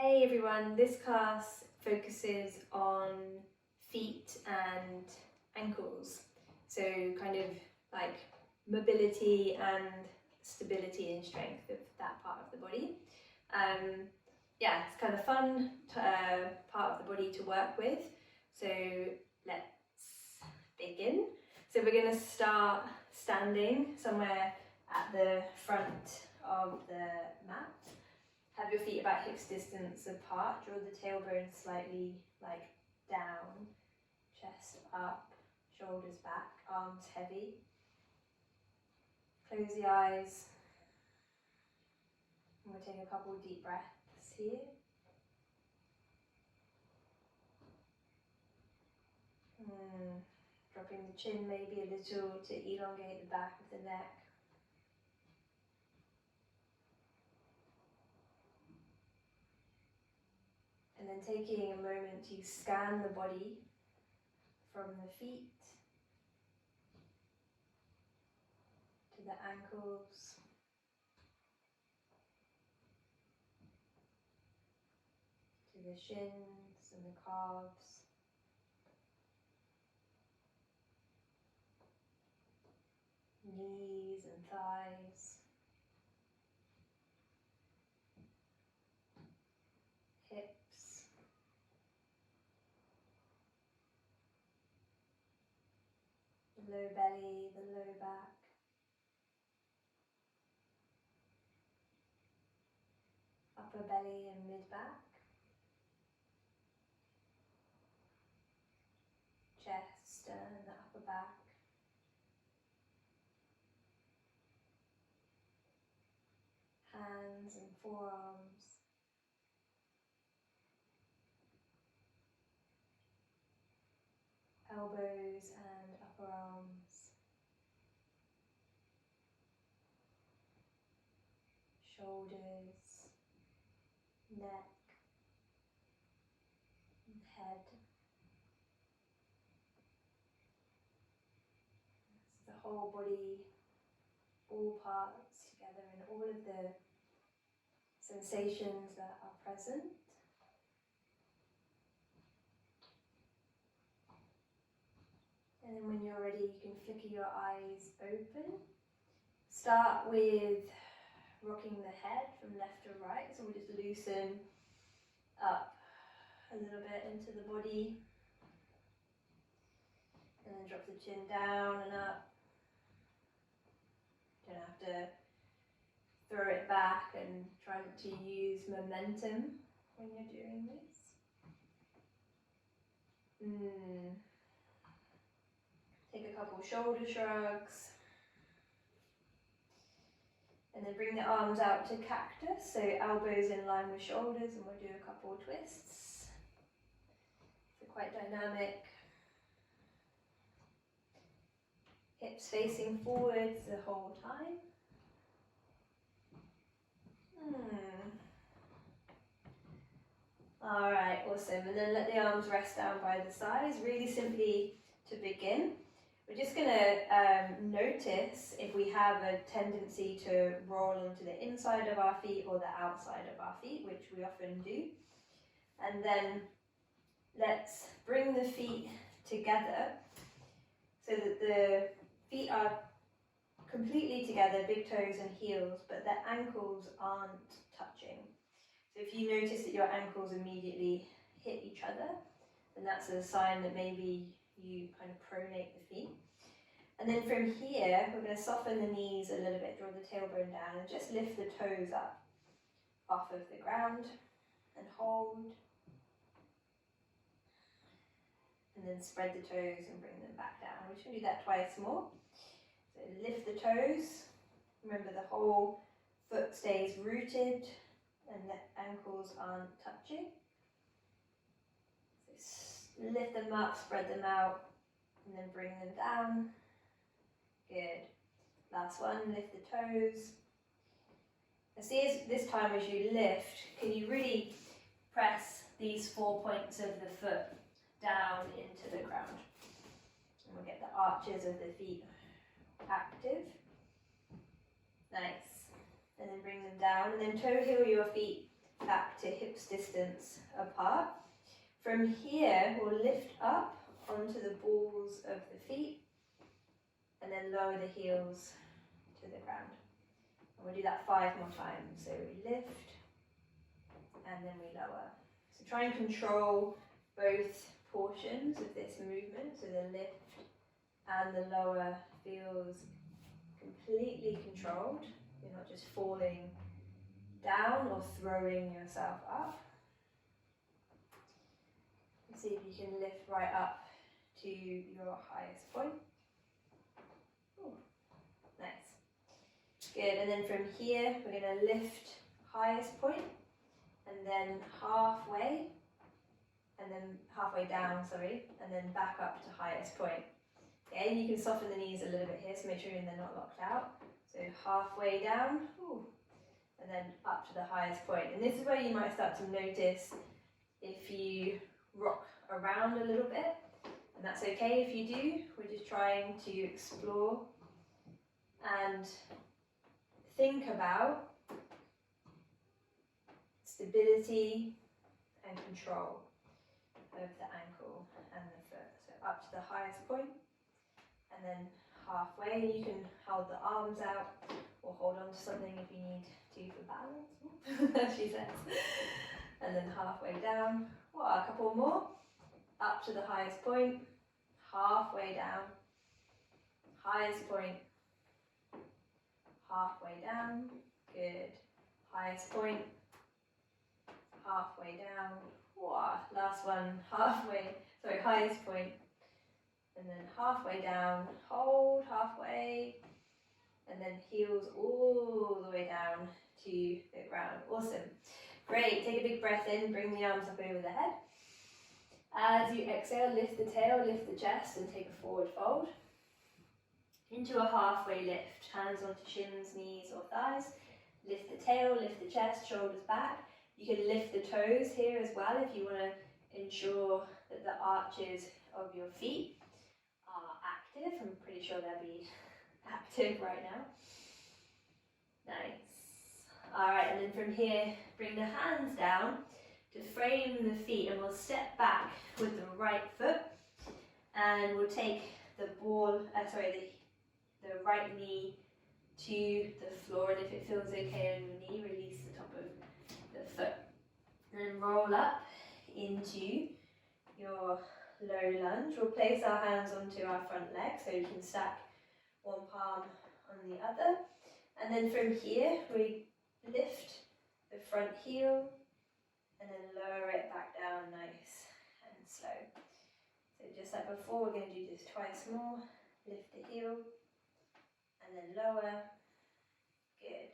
Hey everyone, this class focuses on feet and ankles, so kind of like mobility and stability and strength of that part of the body. Yeah, it's kind of fun part of the body to work with, so let's begin. So we're going to start standing somewhere at the front of the mat. Have your feet about hips distance apart, draw the tailbone slightly down, chest up, shoulders back, arms heavy. Close the eyes. And we'll take a couple of deep breaths here. Dropping the chin maybe a little to elongate the back of the neck. And then taking a moment to scan the body from the feet to the ankles, to the shins and the calves, knees and thighs, hips, the low belly, the low back, upper belly and mid back, chest and the upper back, hands and forearms, elbows and upper arms, shoulders, neck, and head. That's the whole body, all parts together, and all of the sensations that are present. And then when you're ready, you can flicker your eyes open. Start with rocking the head from left to right, so we'll just loosen up a little bit into the body. And then drop the chin down and up. You don't have to throw it back and try not to use momentum when you're doing this. Take a couple shoulder shrugs. And then bring the arms out to cactus, so elbows in line with shoulders, and we'll do a couple twists. So quite dynamic. Hips facing forwards the whole time. Alright, awesome. And then let the arms rest down by the sides. Really simply to begin, we're just going to notice if we have a tendency to roll onto the inside of our feet or the outside of our feet, which we often do. And then let's bring the feet together so that the feet are completely together, big toes and heels, but the ankles aren't touching. So if you notice that your ankles immediately hit each other, then that's a sign that maybe you kind of pronate the feet. And then from here, we're going to soften the knees a little bit, draw the tailbone down, and just lift the toes up off of the ground and hold. And then spread the toes and bring them back down. We should do that twice more. So lift the toes. Remember, the whole foot stays rooted and the ankles aren't touching. So lift them up, spread them out, and then bring them down. Good. Last one, lift the toes. And see, as this time as you lift, can you really press these 4 points of the foot down into the ground? And we'll get the arches of the feet active. Nice. And then bring them down, and then toe heel your feet back to hips distance apart. From here, we'll lift up onto the balls of the feet and then lower the heels to the ground. And we'll do that 5 more times. So we lift and then we lower. So try and control both portions of this movement. So the lift and the lower feels completely controlled. You're not just falling down or throwing yourself up. See if you can lift right up to your highest point. Ooh, nice. Good, and then from here we're going to lift highest point and then halfway down, and then back up to highest point. Okay, you can soften the knees a little bit here, so make sure they're not locked out. So halfway down, and then up to the highest point. And this is where you might start to notice if you rock around a little bit, and that's okay if you do. We're just trying to explore and think about stability and control of the ankle and the foot. So up to the highest point and then halfway. You can hold the arms out or hold on to something if you need to for balance, she says. And then halfway down. A couple more. Up to the highest point, halfway down, highest point, halfway down, good, highest point, halfway down, last one, highest point, and then halfway down, hold halfway, and then heels all the way down to the ground. Awesome. Great, take a big breath in, bring the arms up over the head. As you exhale, lift the tail, lift the chest, and take a forward fold. Into a halfway lift, hands onto shins, knees or thighs. Lift the tail, lift the chest, shoulders back. You can lift the toes here as well if you want to ensure that the arches of your feet are active. I'm pretty sure they'll be active right now. Nice. Alright, and then from here, bring the hands down to frame the feet, and we'll step back with the right foot, and we'll take the the right knee to the floor, and if it feels okay on your knee, release the top of the foot. And then roll up into your low lunge. We'll place our hands onto our front leg so you can stack one palm on the other. And then from here, we lift the front heel and then lower it back down nice and slow. So just like before, we're going to do this twice more. Lift the heel and then lower. Good.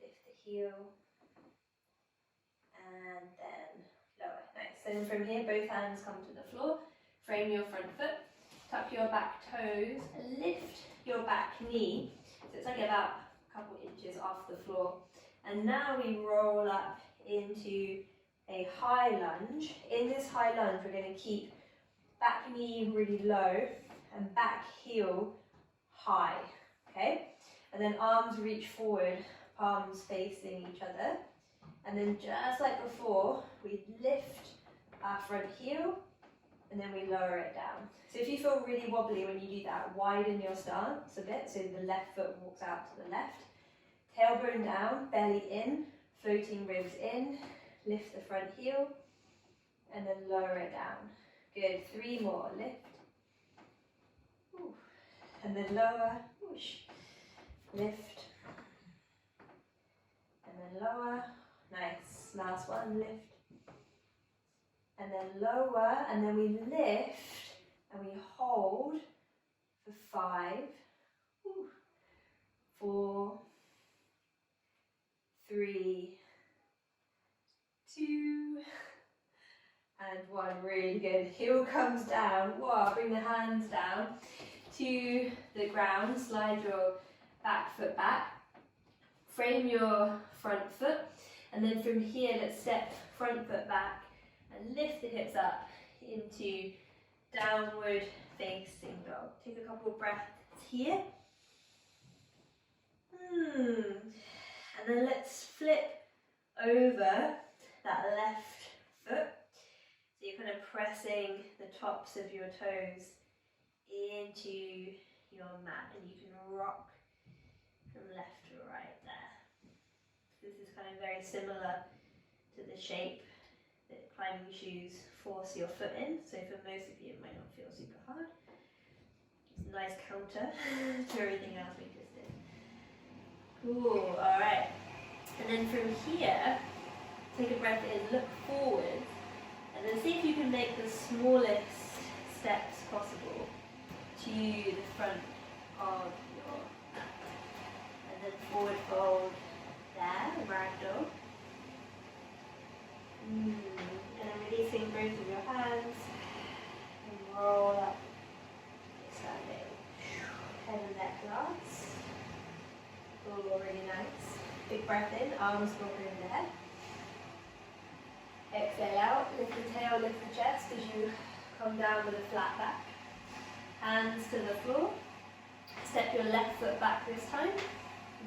Lift the heel and then lower. Nice. So then from here, both hands come to the floor. Frame your front foot. Tuck your back toes. Lift your back knee. So it's like about a couple inches off the floor. And now we roll up into a high lunge. In this high lunge, we're going to keep back knee really low and back heel high, okay? And then arms reach forward, palms facing each other. And then just like before, we lift our front heel and then we lower it down. So if you feel really wobbly when you do that, widen your stance a bit so the left foot walks out to the left. Tailbone down, belly in, floating ribs in, lift the front heel, and then lower it down. Good, 3 more, lift, ooh. And then lower, whoosh, lift, and then lower, nice, last one, lift, and then lower, and then we lift, and we hold for 5, ooh, 4, 3, 2, and 1. Really good. Heel comes down. Wow, bring the hands down to the ground. Slide your back foot back. Frame your front foot. And then from here, let's step front foot back and lift the hips up into downward facing dog. Take a couple of breaths here. And then let's flip over that left foot. So you're kind of pressing the tops of your toes into your mat, and you can rock from left to right there. This is kind of very similar to the shape that climbing shoes force your foot in. So for most of you it might not feel super hard. It's a nice counter to everything else we just did. Cool, alright. And then from here, take a breath in, look forward, and then see if you can make the smallest steps possible to the front of your mat. And then forward fold there, ragdoll. And then releasing both of your hands and roll up, standing. Head and neck last. Oh, really nice. Big breath in, arms go over the head. Exhale out, lift the tail, lift the chest as you come down with a flat back. Hands to the floor. Step your left foot back this time.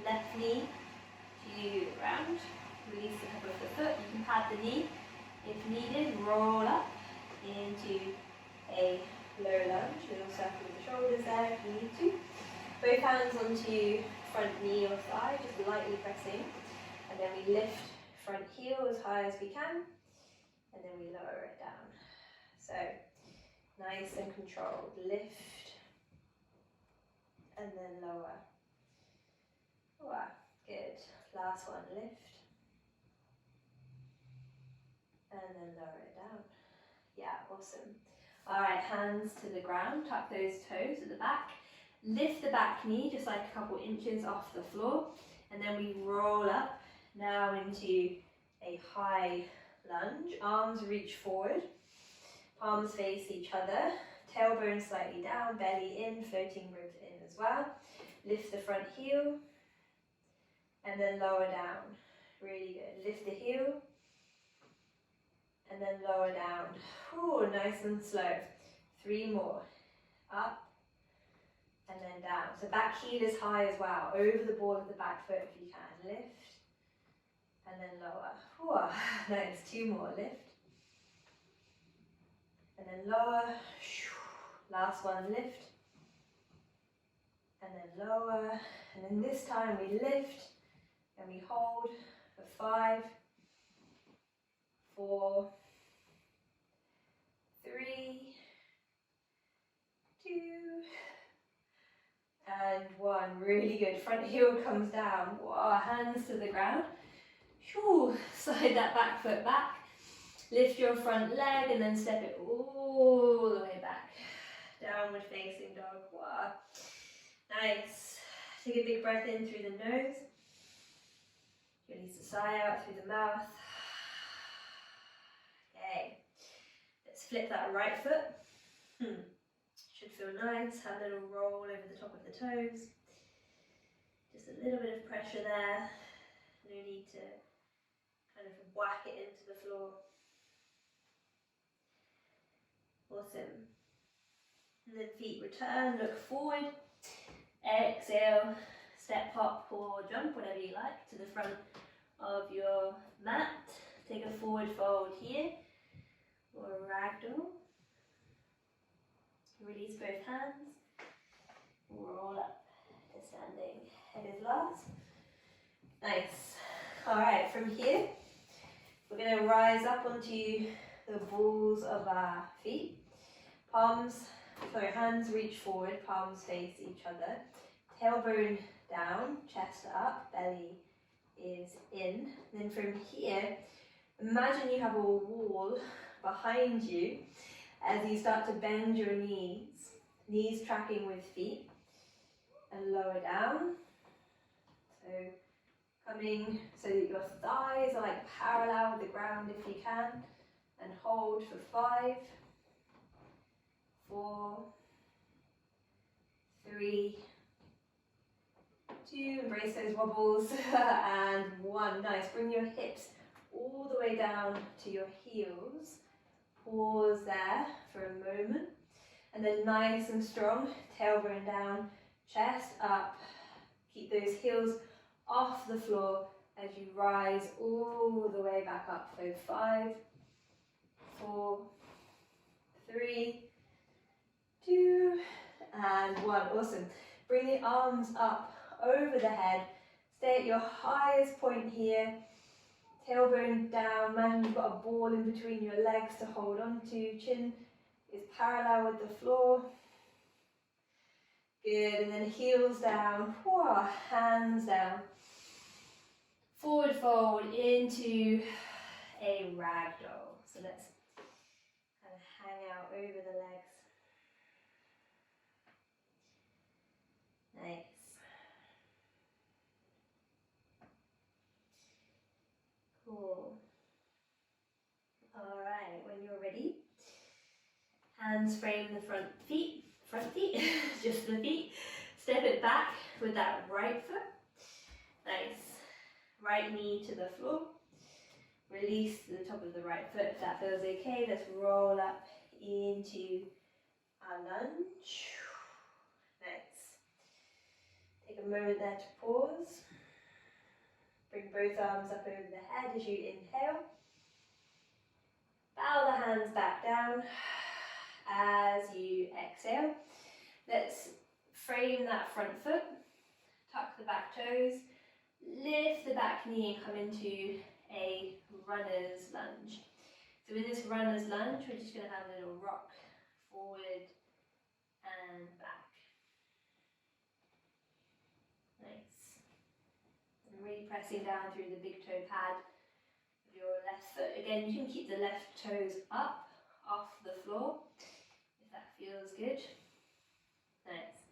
Left knee to the ground. Release the top of the foot. You can pad the knee if needed. Roll up into a low lunge. Little circle with the shoulders there if you need to. Both hands onto front knee or thigh, just lightly pressing. And then we lift front heel as high as we can. And then we lower it down. So nice and controlled. Lift and then lower. Wow, good. Last one, lift. And then lower it down. Yeah, awesome. Alright, hands to the ground, tuck those toes at the back. Lift the back knee just like a couple inches off the floor. And then we roll up now into a high lunge. Arms reach forward. Palms face each other. Tailbone slightly down, belly in, floating ribs in as well. Lift the front heel. And then lower down. Really good. Lift the heel. And then lower down. Ooh, nice and slow. 3 more. Up. And then down. So back heel is high as well. Over the ball of the back foot if you can. Lift. And then lower. Ooh, nice. 2 more. Lift. And then lower. Last one. Lift. And then lower. And then this time we lift. And we hold for 5, 4, 3, 2, and 1. Really good. Front heel comes down. Wow, hands to the ground. Whew. Slide that back foot back. Lift your front leg and then step it all the way back. Downward facing dog. Wow. Nice. Take a big breath in through the nose. Release the sigh out through the mouth. Okay. Let's flip that right foot. Should feel nice. Have a little roll over the top of the toes. Just a little bit of pressure there. No need to kind of whack it into the floor. Awesome. And then feet return, look forward. Exhale, step, hop or jump, whatever you like, to the front of your mat. Take a forward fold here, or a ragdoll. Release both hands. Roll up to standing. Head is last. Nice. Alright, from here, we're going to rise up onto the balls of our feet. Hands reach forward, palms face each other. Tailbone down, chest up, belly is in. Then from here, imagine you have a wall behind you as you start to bend your knees tracking with feet, and lower down. So coming so that your thighs are like parallel with the ground if you can, and hold for 5, 4, 3, 2, embrace those wobbles, and 1. Nice, bring your hips all the way down to your heels. Pause there for a moment, and then nice and strong, tailbone down, chest up. Keep those heels off the floor as you rise all the way back up. So 5, 4, 3, 2, and 1. Awesome. Bring the arms up over the head. Stay at your highest point here. Tailbone down. Imagine you've got a ball in between your legs to hold on to. Chin is parallel with the floor. Good. And then heels down. Whoa, hands down. Forward fold into a ragdoll. So let's kind of hang out over the legs. Nice. Cool. All right, when you're ready, hands frame the front feet, just the feet. Step it back with that right foot. Nice. Right knee to the floor. Release to the top of the right foot if that feels okay. Let's roll up into our lunge. Nice. Take a moment there to pause. Bring both arms up over the head as you inhale. Bow the hands back down as you exhale. Let's frame that front foot. Tuck the back toes. Lift the back knee and come into a runner's lunge. So in this runner's lunge, we're just going to have a little rock forward and back. Nice. And really pressing down through the big toe pad of your left foot. Again, you can keep the left toes up off the floor if that feels good. Nice.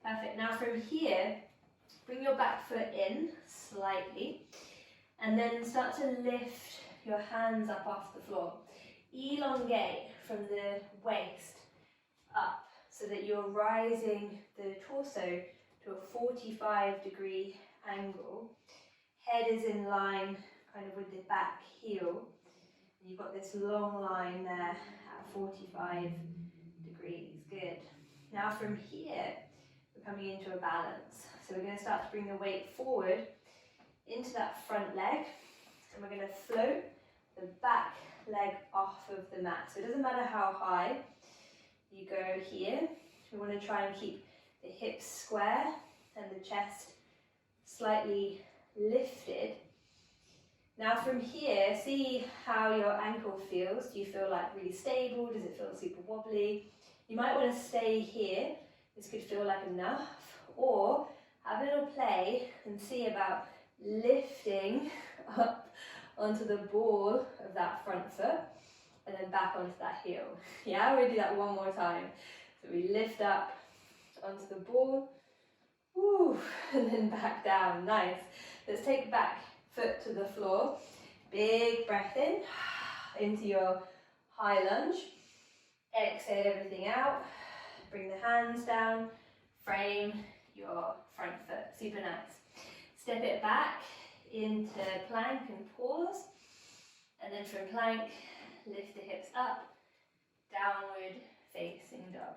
Perfect. Now from here, bring your back foot in slightly and then start to lift your hands up off the floor. Elongate from the waist up so that you're rising the torso to a 45-degree angle. Head is in line kind of with the back heel. You've got this long line there at 45 degrees. Good. Now from here, we're coming into a balance. So we're going to start to bring the weight forward into that front leg, and we're going to float the back leg off of the mat. So it doesn't matter how high you go here. We want to try and keep the hips square and the chest slightly lifted. Now from here, see how your ankle feels. Do you feel like really stable? Does it feel super wobbly? You might want to stay here. This could feel like enough. Or have a little play and see about lifting up onto the ball of that front foot and then back onto that heel. Yeah, we'll do that one more time. So we lift up onto the ball, woo, and then back down. Nice. Let's take back foot to the floor. Big breath in, into your high lunge. Exhale everything out. Bring the hands down. Frame your front foot. Super nice. Step it back into plank and pause. And then from plank, lift the hips up. Downward facing dog.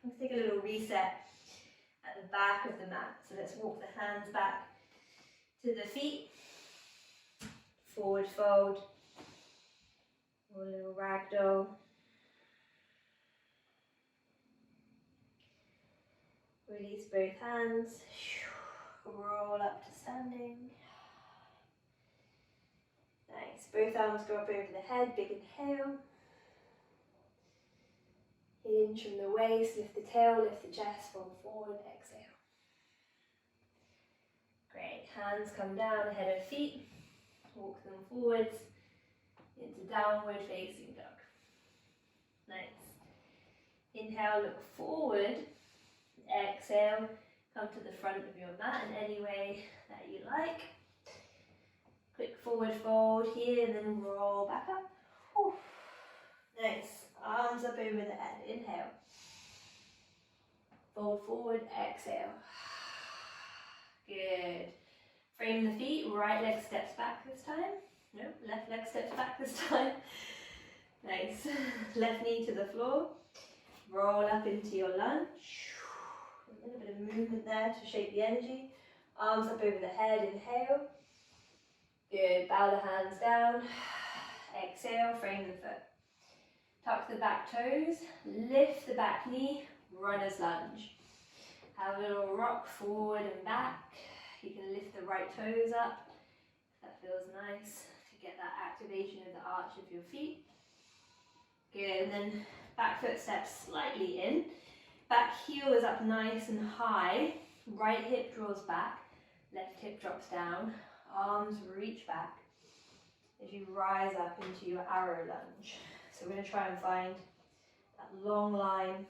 Let's take a little reset at the back of the mat. So let's walk the hands back to the feet. Forward fold. Or a little ragdoll. Release both hands. Roll up to standing. Nice. Both arms go up over the head. Big inhale. Hinge from the waist. Lift the tail. Lift the chest. Fold forward. Exhale. Great. Hands come down ahead of feet. Walk them forwards into downward facing dog. Nice. Inhale. Look forward. Exhale, come to the front of your mat in any way that you like. Quick forward fold here and then roll back up. Whew. Nice. Arms up over the head. Inhale. Fold forward. Exhale. Good. Frame the feet. Right leg steps back this time. No, left leg steps back this time. Nice. Left knee to the floor. Roll up into your lunge. A little bit of movement there to shape the energy. Arms up over the head, inhale. Good, bow the hands down. Exhale, frame the foot. Tuck the back toes, lift the back knee, runner's lunge. Have a little rock forward and back. You can lift the right toes up. That feels nice to get that activation of the arch of your feet. Good, and then back foot steps slightly in. Back heel is up nice and high. Right hip draws back. Left hip drops down. Arms reach back as you rise up into your arrow lunge. So we're going to try and find that long line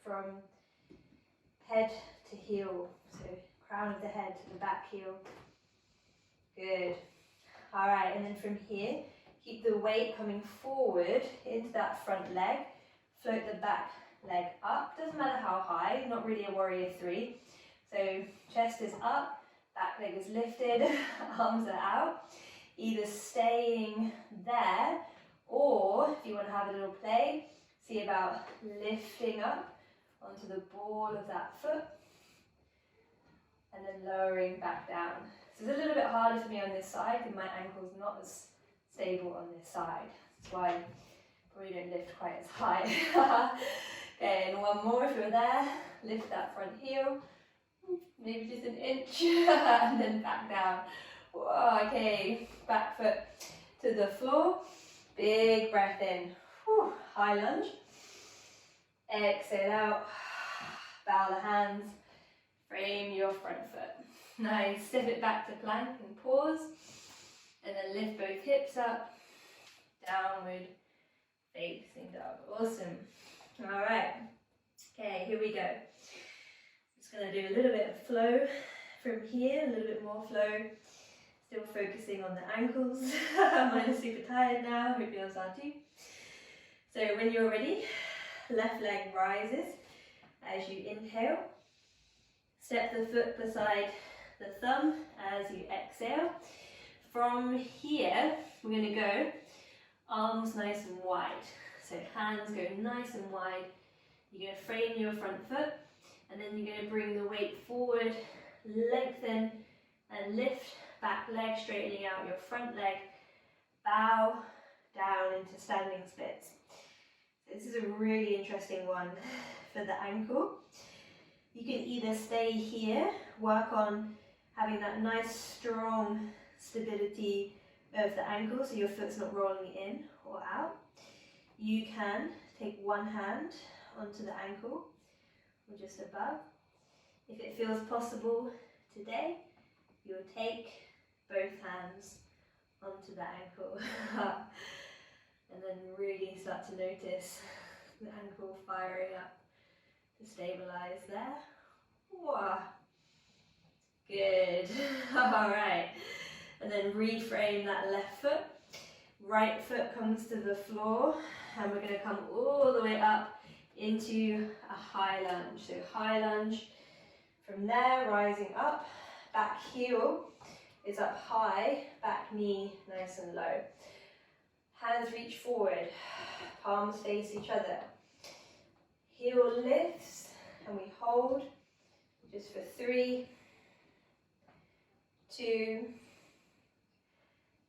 from head to heel. So crown of the head to the back heel. Good. All right, and then from here, keep the weight coming forward into that front leg. Float the back leg up. Doesn't matter how high, not really a warrior three. So chest is up, back leg is lifted, arms are out. Either staying there, or if you want to have a little play, see about lifting up onto the ball of that foot and then lowering back down. So it's a little bit harder for me on this side because my ankle's not as stable on this side. That's why I probably don't lift quite as high. Okay, and one more if you're there. Lift that front heel, maybe just an inch, and then back down. Whoa, okay, back foot to the floor. Big breath in. Whew, high lunge. Exhale out. Bow the hands. Frame your front foot. Nice. Step it back to plank and pause. And then lift both hips up. Downward facing dog. Awesome. All right. Okay, here we go. Just going to do a little bit of flow from here. A little bit more flow. Still focusing on the ankles. Mine is super tired now. Hope yours are too. So when you're ready, left leg rises as you inhale. Step the foot beside the thumb as you exhale. From here, we're going to go arms nice and wide. So hands go nice and wide. You're going to frame your front foot, and then you're going to bring the weight forward, lengthen and lift. Back leg straightening out your front leg. Bow down into standing splits. This is a really interesting one for the ankle. You can either stay here, work on having that nice strong stability of the ankle so your foot's not rolling in or out. You can take one hand onto the ankle or just above. If it feels possible today, you'll take both hands onto the ankle and then really start to notice the ankle firing up to stabilize there. Whoa. Good. All right. And then reframe that left foot. Right foot comes to the floor, and we're going to come all the way up into a high lunge. So high lunge. From there, rising up, back heel is up high, back knee nice and low. Hands reach forward, palms face each other. Heel lifts, and we hold just for 3, 2,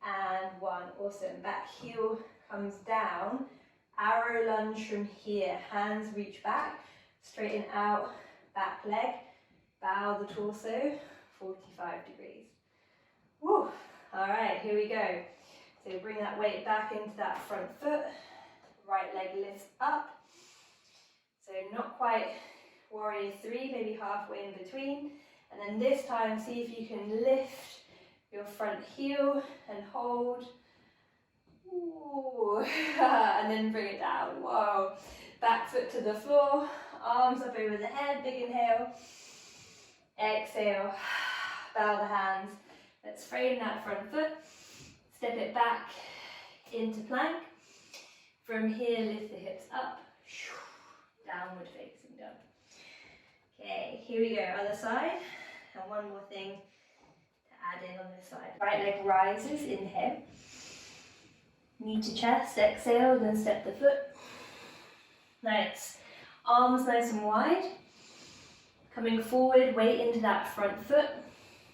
and 1. Awesome. Back heel comes down. Arrow lunge from here. Hands reach back, straighten out, back leg. Bow the torso, 45 degrees. Woo. All right, here we go. So bring that weight back into that front foot. Right leg lifts up. So not quite warrior 3, maybe halfway in between. And then this time, see if you can lift your front heel and hold. Ooh. And then bring it down. Whoa. Back foot to the floor. Arms up over the head. Big inhale. Exhale, bow the hands. Let's frame that front foot. Step it back into plank. From here, lift the hips up. Downward facing dog. Okay, here we go, other side. And one more thing to add in on this side. Right leg rises, inhale. Knee to chest, exhale, then step the foot. Nice. Arms nice and wide. Coming forward, weight into that front foot.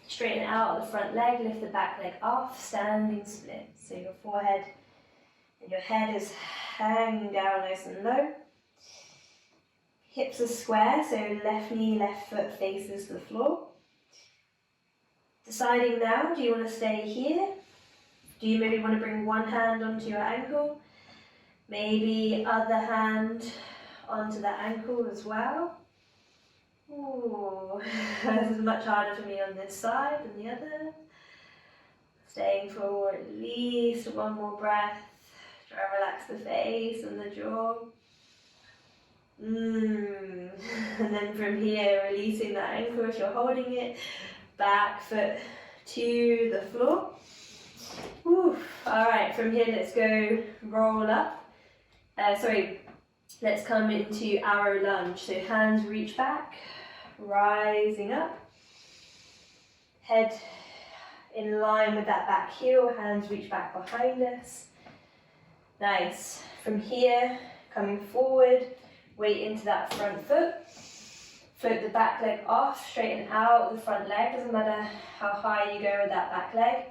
Straighten out the front leg, lift the back leg off, standing split. So your forehead and your head is hanging down nice and low. Hips are square, so left knee, left foot faces the floor. Deciding now, do you want to stay here? Do you maybe want to bring one hand onto your ankle? Maybe other hand onto that ankle as well. Ooh, this is much harder for me on this side than the other. Staying for at least one more breath. Try and relax the face and the jaw. And then from here, releasing that ankle if you're holding it. Back foot to the floor. Alright, from here let's go roll up. Let's come into arrow lunge. So hands reach back, rising up. Head in line with that back heel, hands reach back behind us. Nice. From here, coming forward, weight into that front foot. Float the back leg off, straighten out the front leg. Doesn't matter how high you go with that back leg.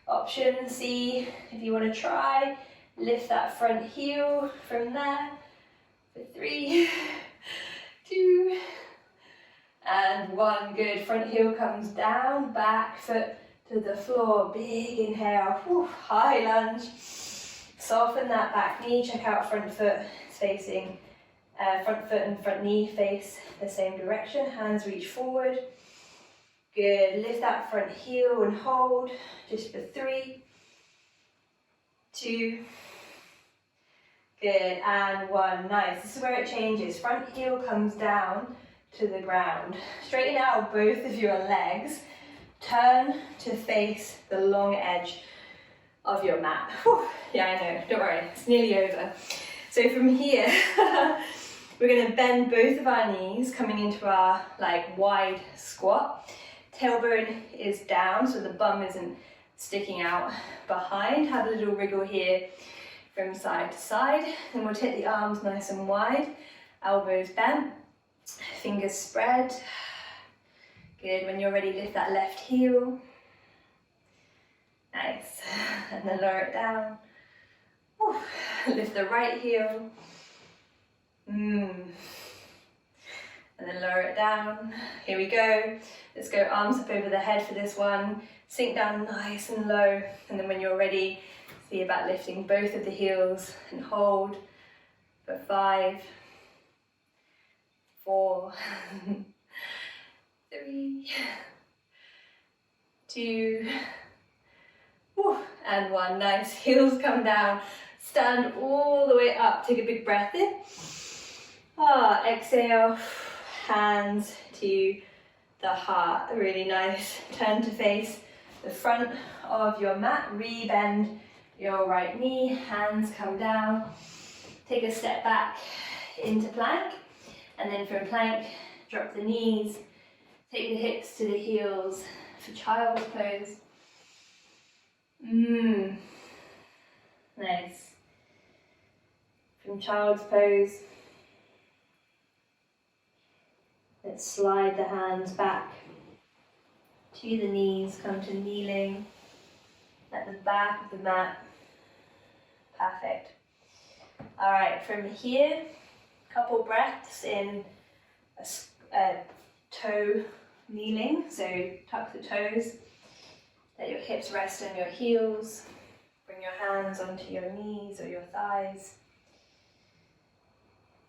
Option C, if you want to try, lift that front heel from there. For 3, 2, and 1. Good. Front heel comes down, back foot to the floor. Big inhale. High lunge. Soften that back knee. Check out front foot facing. Front foot and front knee face the same direction. Hands reach forward. Good. Lift that front heel and hold. Just for 3, 2. Good. And 1. Nice. This is where it changes. Front heel comes down to the ground. Straighten out both of your legs. Turn to face the long edge of your mat. Yeah, I know. Don't worry. It's nearly over. So from here, we're going to bend both of our knees, coming into our wide squat. Tailbone is down, so the bum isn't sticking out behind. Have a little wriggle here from side to side. Then we'll take the arms nice and wide, elbows bent, fingers spread. Good. When you're ready, lift that left heel. Nice. And then lower it down. Lift the right heel. And then lower it down. Here we go. Let's go arms up over the head for this one. Sink down nice and low. And then when you're ready, see about lifting both of the heels and hold for 5, 4, 3, 2, and 1. Nice. Heels come down. Stand all the way up. Take a big breath in. Exhale. Hands to the heart. Really nice. Turn to face the front of your mat. Rebend your right knee. Hands come down. Take a step back into plank. And then from plank, drop the knees. Take the hips to the heels for child's pose. Nice. From child's pose, let's slide the hands back to the knees, come to kneeling at the back of the mat. Perfect. Alright, from here, couple breaths in a toe kneeling, so tuck the toes, let your hips rest on your heels, bring your hands onto your knees or your thighs,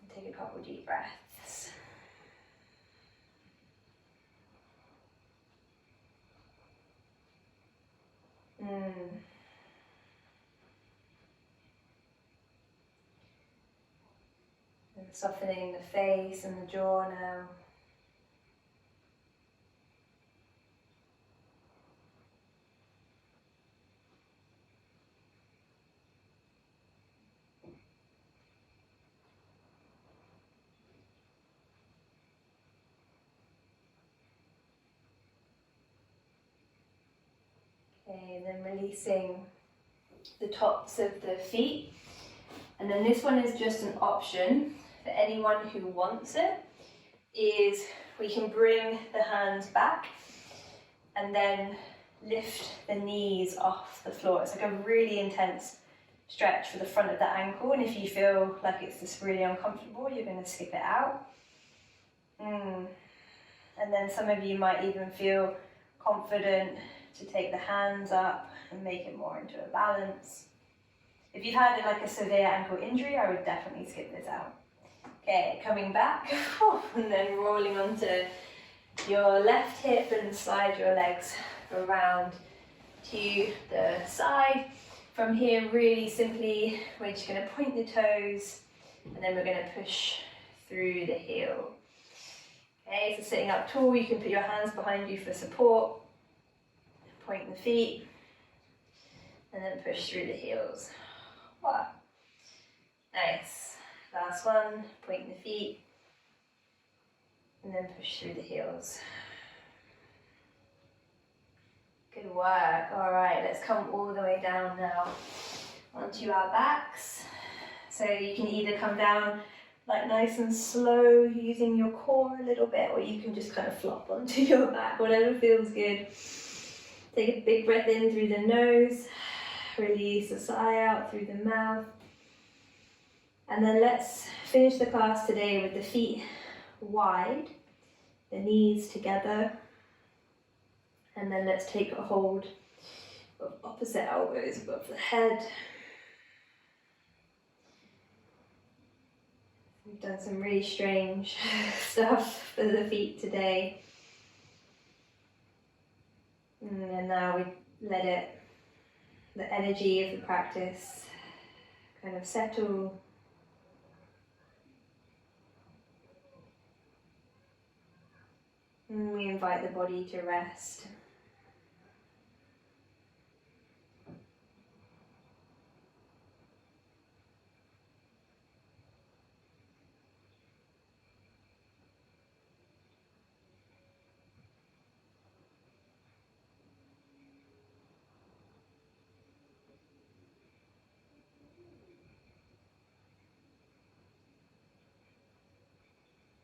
and take a couple deep breaths. And softening the face and the jaw now. Okay, and then releasing the tops of the feet. And then this one is just an option for anyone who wants it, is we can bring the hands back and then lift the knees off the floor. It's like a really intense stretch for the front of the ankle, and if you feel like it's just really uncomfortable, you're going to skip it out. And then some of you might even feel confident to take the hands up and make it more into a balance. If you've had like a severe ankle injury, I would definitely skip this out. Okay, coming back, and then rolling onto your left hip and slide your legs around to the side. From here, really simply, we're just going to point the toes, and then we're going to push through the heel. Okay, so sitting up tall, you can put your hands behind you for support, point the feet, and then push through the heels. Wow. Nice. Last one, point the feet, and then push through the heels. Good work. All right, let's come all the way down now onto our backs. So you can either come down like nice and slow using your core a little bit, or you can just kind of flop onto your back, whatever feels good. Take a big breath in through the nose, release the sigh out through the mouth. And then let's finish the class today with the feet wide, the knees together. And then let's take a hold of opposite elbows above the head. We've done some really strange stuff for the feet today. And now we let the energy of the practice kind of settle. And we invite the body to rest.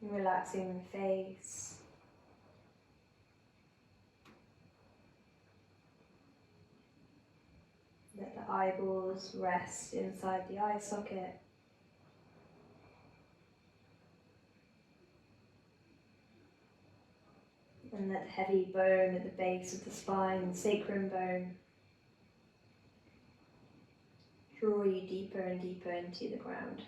Relaxing the face. Let the eyeballs rest inside the eye socket. And that heavy bone at the base of the spine, the sacrum bone, draw you deeper and deeper into the ground.